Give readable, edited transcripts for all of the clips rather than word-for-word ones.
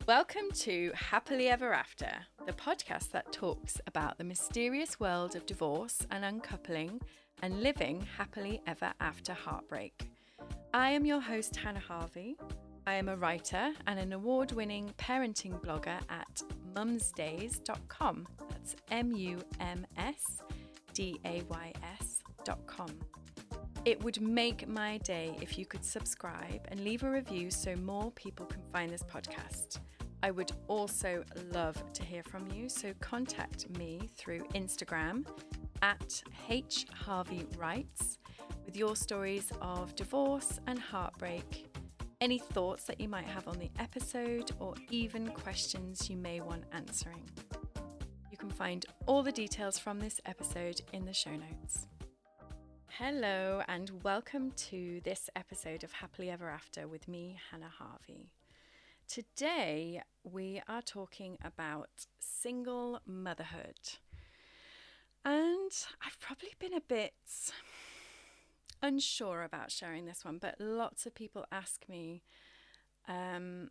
Welcome to Happily Ever After, the podcast that talks about the mysterious world of divorce and uncoupling and living happily ever after heartbreak. I am your host, Hannah Harvey. I am a writer and an award-winning parenting blogger at mumsdays.com. That's mumsdays.com. It would make my day if you could subscribe and leave a review so more people can find this podcast. I would also love to hear from you, so contact me through Instagram at hharveyWrites with your stories of divorce and heartbreak, any thoughts that you might have on the episode, or even questions you may want answering. You can find all the details from this episode in the show notes. Hello and welcome to this episode of Happily Ever After with me, Hannah Harvey. Today we are talking about single motherhood, and I've probably been a bit unsure about sharing this one, but lots of people ask me, I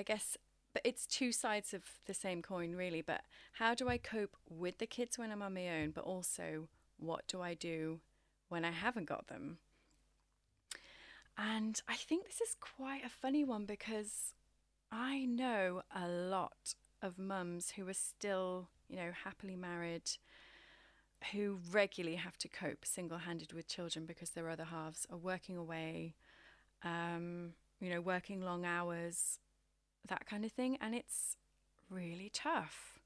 guess, but it's two sides of the same coin really, but how do I cope with the kids when I'm on my own, but also what do I do when I haven't got them? And I think this is quite a funny one because I know a lot of mums who are still, happily married, who regularly have to cope single-handed with children because their other halves are working away, working long hours, that kind of thing. And it's really tough.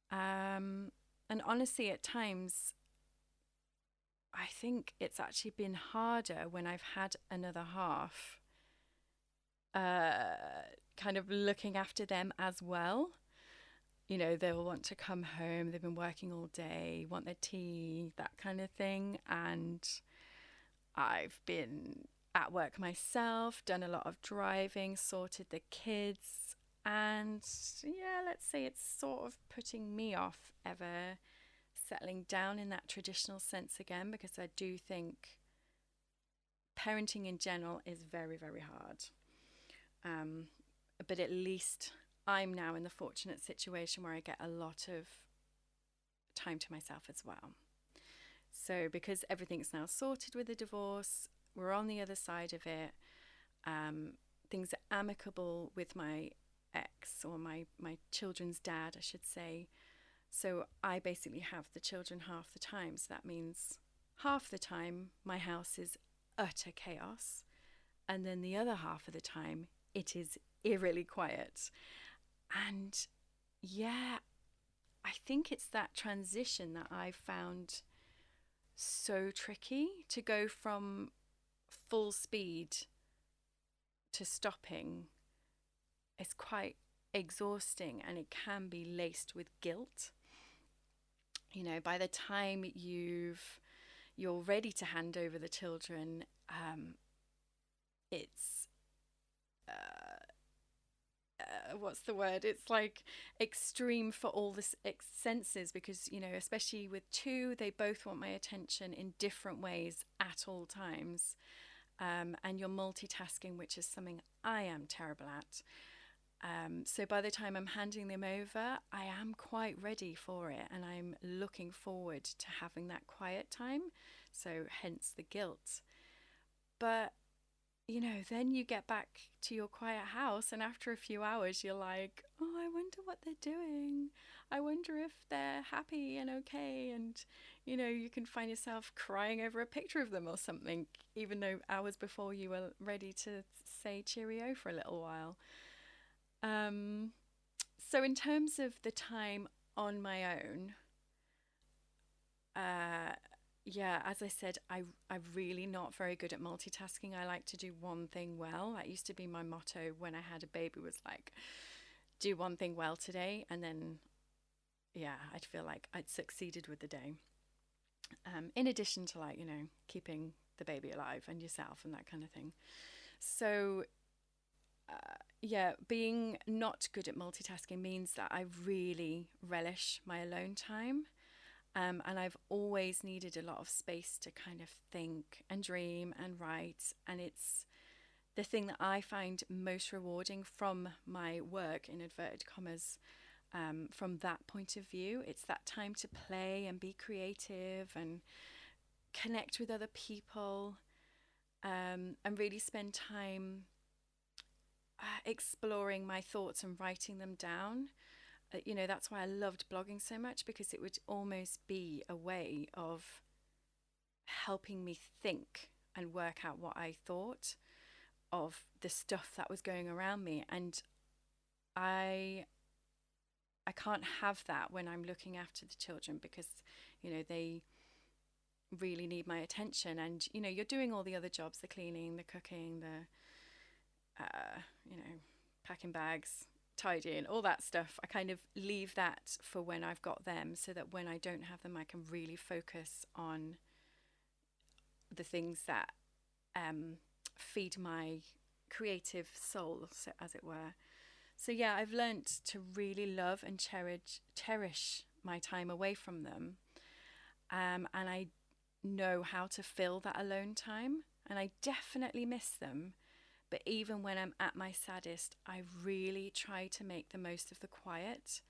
And honestly, at times, I think it's actually been harder when I've had another half kind of looking after them as well. They'll want to come home, they've been working all day, want their tea, that kind of thing. And I've been at work myself, done a lot of driving, sorted the kids. And let's say it's sort of putting me off ever settling down in that traditional sense again, because I do think parenting in general is very, very hard. But at least I'm now in the fortunate situation where I get a lot of time to myself as well. So because everything's now sorted with the divorce, we're on the other side of it. Things are amicable with my ex, or my children's dad, I should say. So I basically have the children half the time. So that means half the time my house is utter chaos. And then the other half of the time it is eerily quiet. And I think it's that transition that I found so tricky, to go from full speed to stopping. It's quite exhausting, and it can be laced with guilt. By the time you're ready to hand over the children, it's what's the word? It's like extreme for all the senses, because especially with two, they both want my attention in different ways at all times, and you're multitasking, which is something I am terrible at. So by the time I'm handing them over, I am quite ready for it, and I'm looking forward to having that quiet time. So hence the guilt. But then you get back to your quiet house, and after a few hours you're like, oh, I wonder what they're doing. I wonder if they're happy and okay. And you can find yourself crying over a picture of them or something, even though hours before you were ready to say cheerio for a little while. So in terms of the time on my own, as I said, I'm really not very good at multitasking. I like to do one thing well. That used to be my motto when I had a baby, was like, do one thing well today, and then I'd feel like I'd succeeded with the day. In addition to keeping the baby alive and yourself and that kind of thing. So being not good at multitasking means that I really relish my alone time. And I've always needed a lot of space to kind of think and dream and write. And it's the thing that I find most rewarding from my work, in inverted commas, from that point of view. It's that time to play and be creative and connect with other people, and really spend time exploring my thoughts and writing them down. That's why I loved blogging so much, because it would almost be a way of helping me think and work out what I thought of the stuff that was going around me. And I I can't have that when I'm looking after the children, because they really need my attention. And you're doing all the other jobs, the cleaning, the cooking, the uh, you know packing bags, tidying, all that stuff. I kind of leave that for when I've got them, so that when I don't have them, I can really focus on the things that feed my creative soul, so, as it were. So yeah, I've learnt to really love and cherish my time away from them, and I know how to fill that alone time, and I definitely miss them. But even when I'm at my saddest, I really try to make the most of the quiet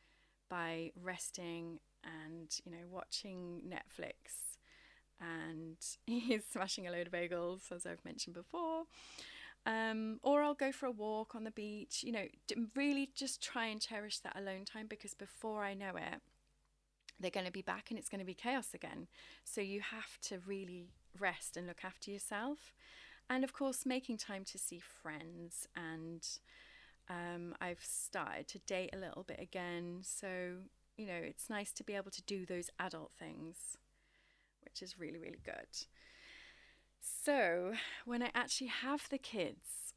by resting and watching Netflix and smashing a load of bagels, as I've mentioned before. Or I'll go for a walk on the beach, really just try and cherish that alone time, because before I know it, they're going to be back and it's going to be chaos again. So you have to really rest and look after yourself. And of course, making time to see friends. And I've started to date a little bit again. So, it's nice to be able to do those adult things, which is really, really good. So when I actually have the kids,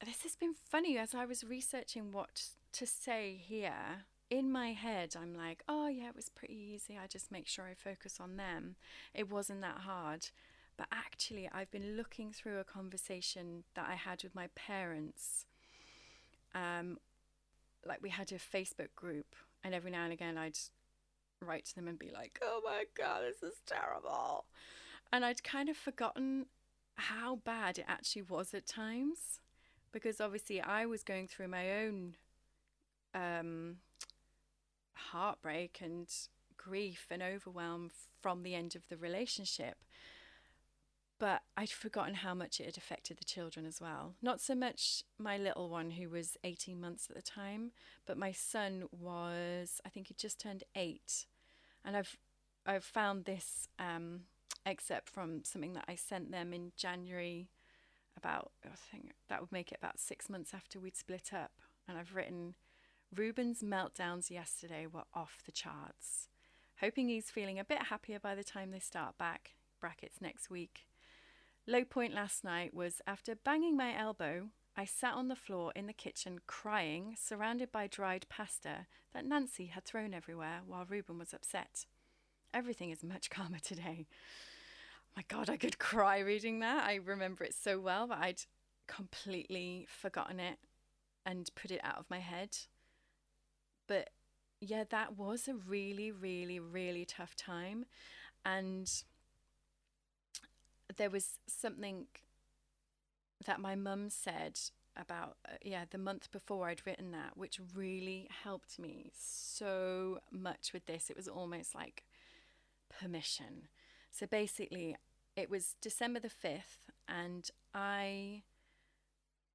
this has been funny. As I was researching what to say here, in my head, I'm like, oh yeah, it was pretty easy. I just make sure I focus on them. It wasn't that hard. But actually, I've been looking through a conversation that I had with my parents. Like, we had a Facebook group, and every now and again I'd write to them and be like, oh my God, this is terrible. And I'd kind of forgotten how bad it actually was at times, because obviously I was going through my own heartbreak and grief and overwhelm from the end of the relationship. But I'd forgotten how much it had affected the children as well. Not so much my little one, who was 18 months at the time, but my son was, I think he just turned 8. And I've found this excerpt from something that I sent them in January, about, I think that would make it about 6 months after we'd split up. And I've written, Ruben's meltdowns yesterday were off the charts. Hoping he's feeling a bit happier by the time they start back, brackets next week. Low point last night was after banging my elbow, I sat on the floor in the kitchen crying, surrounded by dried pasta that Nancy had thrown everywhere while Ruben was upset. Everything is much calmer today. My God, I could cry reading that. I remember it so well, but I'd completely forgotten it and put it out of my head. But yeah, that was a really, really, really tough time. And there was something that my mum said about, the month before I'd written that, which really helped me so much with this. It was almost like permission. So basically, it was December the 5th, and I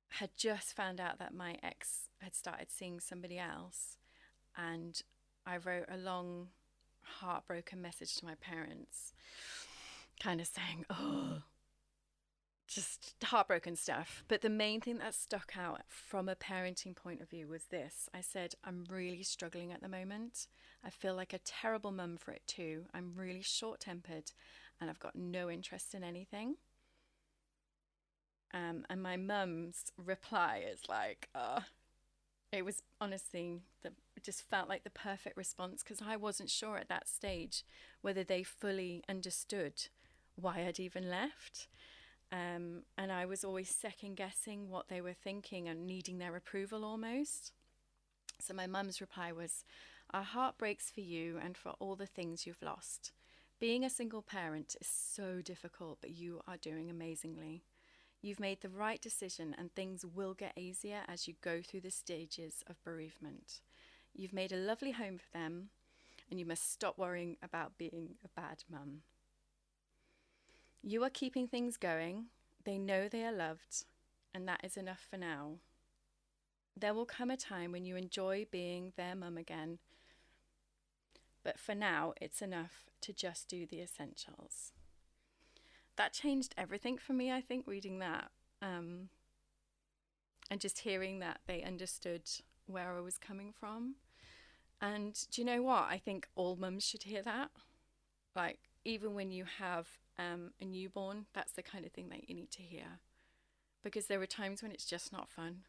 had just found out that my ex had started seeing somebody else. And I wrote a long, heartbroken message to my parents, kind of saying, oh, just heartbroken stuff. But the main thing that stuck out from a parenting point of view was this. I said, I'm really struggling at the moment. I feel like a terrible mum for it too. I'm really short-tempered and I've got no interest in anything. And my mum's reply is like, it was honestly, it just felt like the perfect response, because I wasn't sure at that stage whether they fully understood why I'd even left. And I was always second guessing what they were thinking and needing their approval almost. So my mum's reply was, our heart breaks for you and for all the things you've lost. Being a single parent is so difficult, but you are doing amazingly. You've made the right decision, and things will get easier as you go through the stages of bereavement. You've made a lovely home for them, and you must stop worrying about being a bad mum. You are keeping things going. They know they are loved, and that is enough for now. There will come a time when you enjoy being their mum again, but for now, it's enough to just do the essentials. That changed everything for me, I think, reading that. And just hearing that they understood where I was coming from. And do you know what? I think all mums should hear that. Like, even when you have a newborn, that's the kind of thing that you need to hear. Because there are times when it's just not fun.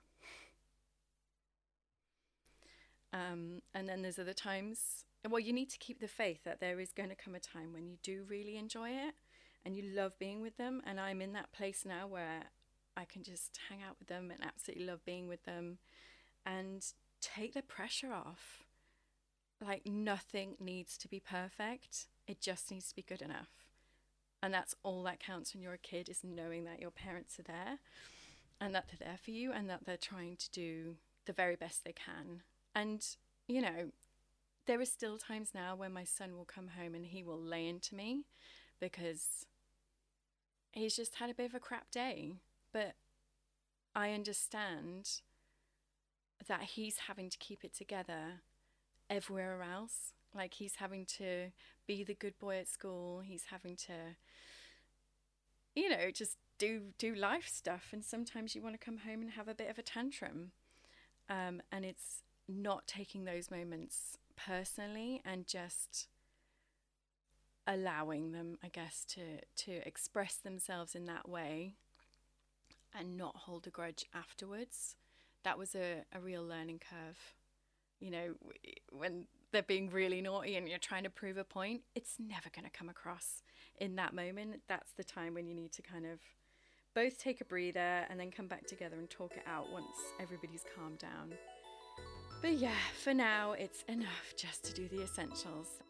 And then there's other times, well, you need to keep the faith that there is going to come a time when you do really enjoy it and you love being with them. And I'm in that place now where I can just hang out with them and absolutely love being with them and take the pressure off. Like, nothing needs to be perfect. It just needs to be good enough. And that's all that counts when you're a kid, is knowing that your parents are there and that they're there for you and that they're trying to do the very best they can. And, you know, there are still times now when my son will come home and he will lay into me because he's just had a bit of a crap day. But I understand that he's having to keep it together everywhere else. Like, he's having to be the good boy at school. He's having to, you know, just do life stuff. And sometimes you want to come home and have a bit of a tantrum. And it's not taking those moments personally and just allowing them, I guess, to express themselves in that way and not hold a grudge afterwards. That was a real learning curve. You know, when they're being really naughty and you're trying to prove a point, it's never going to come across in that moment. That's the time when you need to kind of both take a breather and then come back together and talk it out once everybody's calmed down. But yeah, for now, it's enough just to do the essentials.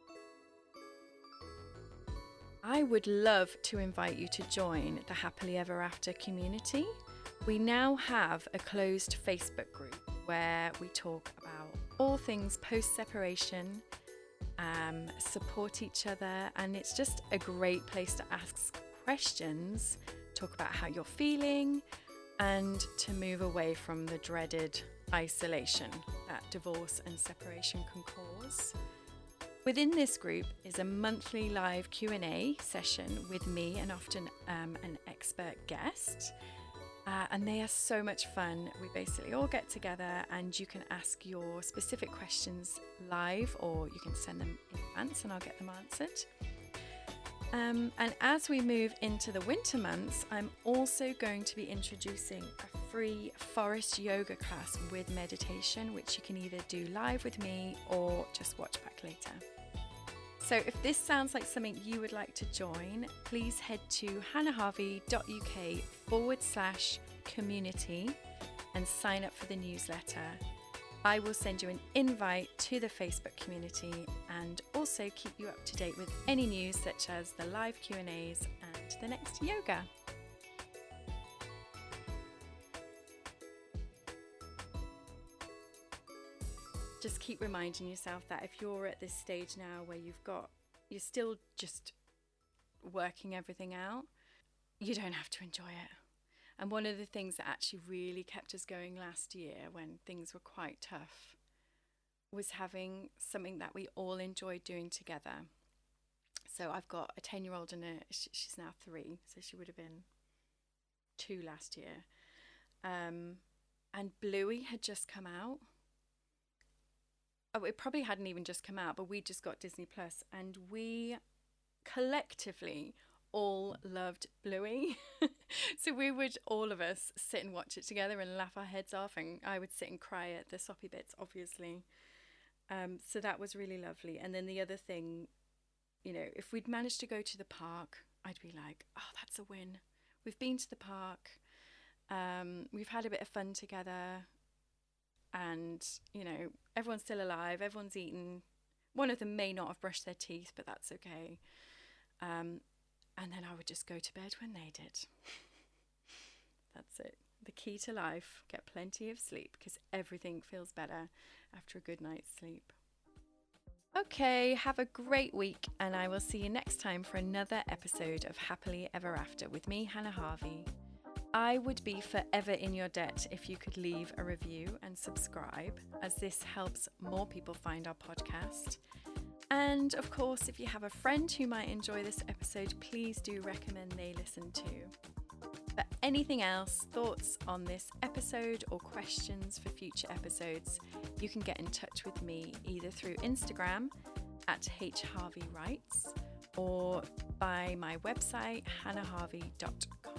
I would love to invite you to join the Happily Ever After community. We now have a closed Facebook group where we talk about all things post-separation, support each other, and it's just a great place to ask questions, talk about how you're feeling, and to move away from the dreaded isolation that divorce and separation can cause. Within this group is a monthly live Q&A session with me and often an expert guest. And they are so much fun. We basically all get together and you can ask your specific questions live, or you can send them in advance and I'll get them answered. And as we move into the winter months, I'm also going to be introducing a free forest yoga class with meditation, which you can either do live with me or just watch back later. So if this sounds like something you would like to join, please head to hannahharvey.uk/community and sign up for the newsletter. I will send you an invite to the Facebook community and also keep you up to date with any news such as the live Q&As and the next yoga. Just keep reminding yourself that if you're at this stage now where you're still just working everything out, you don't have to enjoy it. And one of the things that actually really kept us going last year when things were quite tough was having something that we all enjoyed doing together. So I've got a 10-year-old and she's now 3, so she would have been 2 last year. And Bluey had just come out. Oh, it probably hadn't even just come out, but we just got Disney Plus, and we collectively all loved Bluey. So we would, all of us, sit and watch it together and laugh our heads off, and I would sit and cry at the soppy bits, obviously. So that was really lovely. And then the other thing, you know, if we'd managed to go to the park, I'd be like, oh, that's a win. We've been to the park. We've had a bit of fun together. And, you know, everyone's still alive. Everyone's eaten. One of them may not have brushed their teeth, but that's okay. And then I would just go to bed when they did. That's it. The key to life: get plenty of sleep, because everything feels better after a good night's sleep. Okay, have a great week, and I will see you next time for another episode of Happily Ever After with me, Hannah Harvey. I would be forever in your debt if you could leave a review and subscribe, as this helps more people find our podcast. And of course, if you have a friend who might enjoy this episode, please do recommend they listen too. For anything else, thoughts on this episode, or questions for future episodes, you can get in touch with me either through Instagram at hharveywrites or by my website hannahharvey.com.